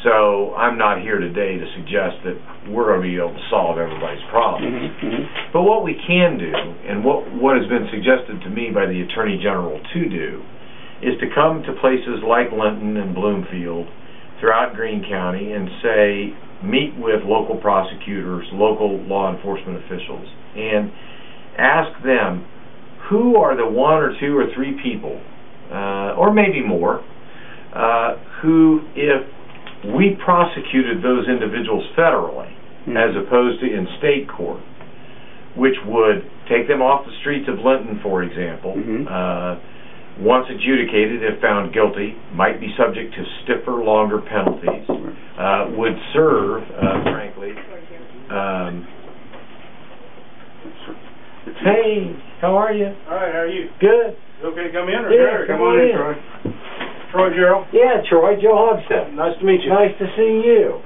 So I'm not here today to suggest that we're going to be able to solve everybody's problems. But what we can do, and what has been suggested to me by the Attorney General to do, is to come to places like Linton and Bloomfield throughout Greene County and say, meet with local prosecutors, local law enforcement officials, and ask them, who are the one or two or three people, or maybe more, who, if we prosecuted those individuals federally, as opposed to in state court, which would take them off the streets of Linton, for example, once adjudicated, if found guilty, might be subject to stiffer, longer penalties, would serve, frankly, hey, how are you? All right, how are you? Good. Okay, come in, or yeah, come on in, Troy. Troy Gerald. Yeah, Troy, Joe Hogsett. Nice to meet you. Nice to see you.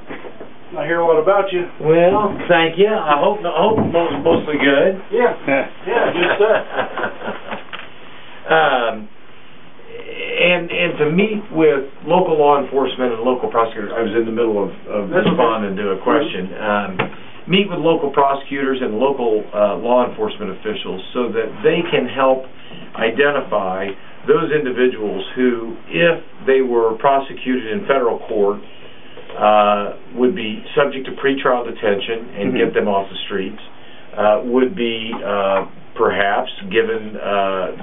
I hear a lot about you. Well, thank you. I hope mostly good. Yeah. Yeah, good stuff. And to meet with local law enforcement and local prosecutors, I was in the middle of responding to a question. Meet with local prosecutors and local law enforcement officials so that they can help identify those individuals who, if they were prosecuted in federal court, would be subject to pretrial detention and get them off the streets, would be perhaps, given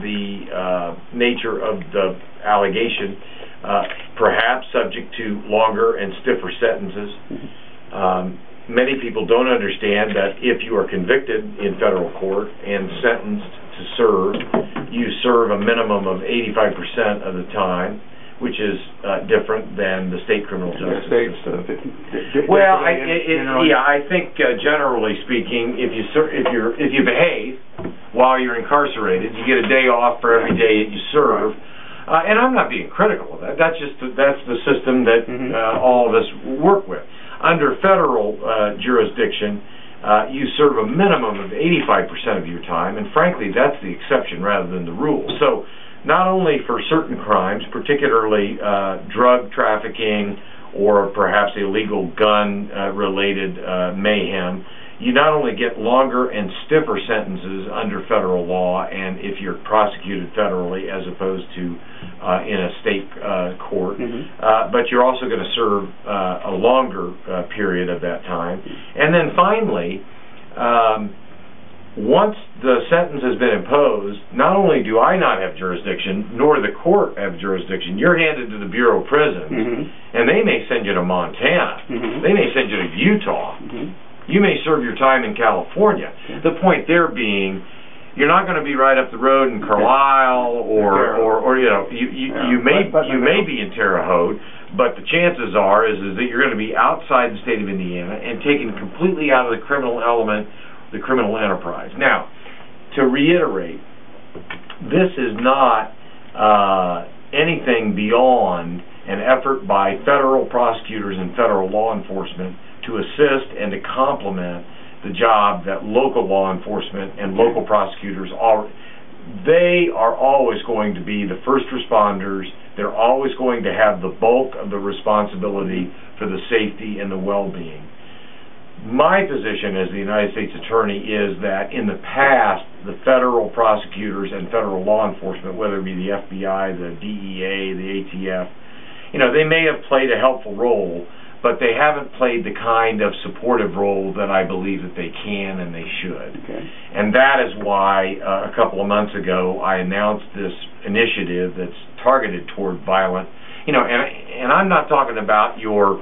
the nature of the allegation, perhaps subject to longer and stiffer sentences. Many people don't understand that if you are convicted in federal court and sentenced to serve, you serve a minimum of 85% of the time, which is different than the state criminal justice system. Well, I think generally speaking, if you behave while you're incarcerated, you get a day off for every day that you serve. And I'm not being critical of that. That's the system that all of us work with. Under federal jurisdiction, you serve a minimum of 85% of your time, and frankly, that's the exception rather than the rule. So, not only for certain crimes, particularly drug trafficking or perhaps illegal gun-related mayhem, you not only get longer and stiffer sentences under federal law, and if you're prosecuted federally as opposed to in a state court, but you're also going to serve a longer period of that time. And then finally, once the sentence has been imposed, not only do I not have jurisdiction, nor the court have jurisdiction, you're handed to the Bureau of Prisons, and they may send you to Montana. They may send you to Utah. You may serve your time in California. The point there being, you're not going to be right up the road in Carlisle, or you know, you may be in Terre Haute, but the chances are is that you're going to be outside the state of Indiana and taken completely out of the criminal element, the criminal enterprise. Now, to reiterate, this is not anything beyond an effort by federal prosecutors and federal law enforcement to assist and to complement the job that local law enforcement and local prosecutors are. They are always going to be the first responders. They're always going to have the bulk of the responsibility for the safety and the well-being. My position as the United States Attorney is that in the past, the federal prosecutors and federal law enforcement, whether it be the FBI, the DEA, the ATF, you know, they may have played a helpful role, but they haven't played the kind of supportive role that I believe that they can and they should. And that is why a couple of months ago I announced this initiative that's targeted toward violent, you know, and I'm not talking about your,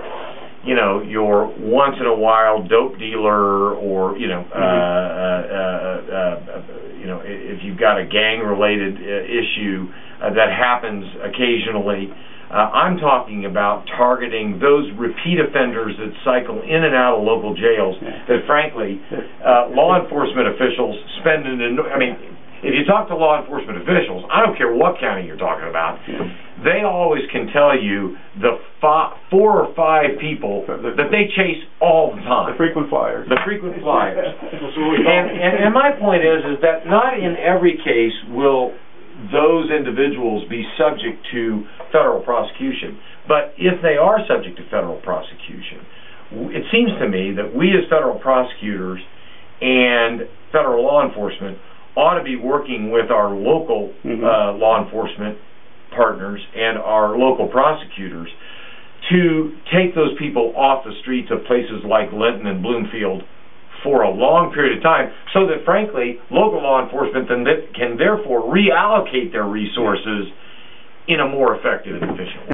you know, your once in a while dope dealer, or you know, if you've got a gang-related issue that happens occasionally. I'm talking about targeting those repeat offenders that cycle in and out of local jails that, frankly, law enforcement officials spend I mean, if you talk to law enforcement officials, I don't care what county you're talking about, they always can tell you the 4 or 5 people that they chase all the time. The frequent flyers. The frequent flyers. And my point is that not in every case will those individuals be subject to federal prosecution. But if they are subject to federal prosecution, it seems to me that we as federal prosecutors and federal law enforcement ought to be working with our local law enforcement partners and our local prosecutors to take those people off the streets of places like Linton and Bloomfield for a long period of time, so that, frankly, local law enforcement can therefore reallocate their resources in a more effective and efficient way.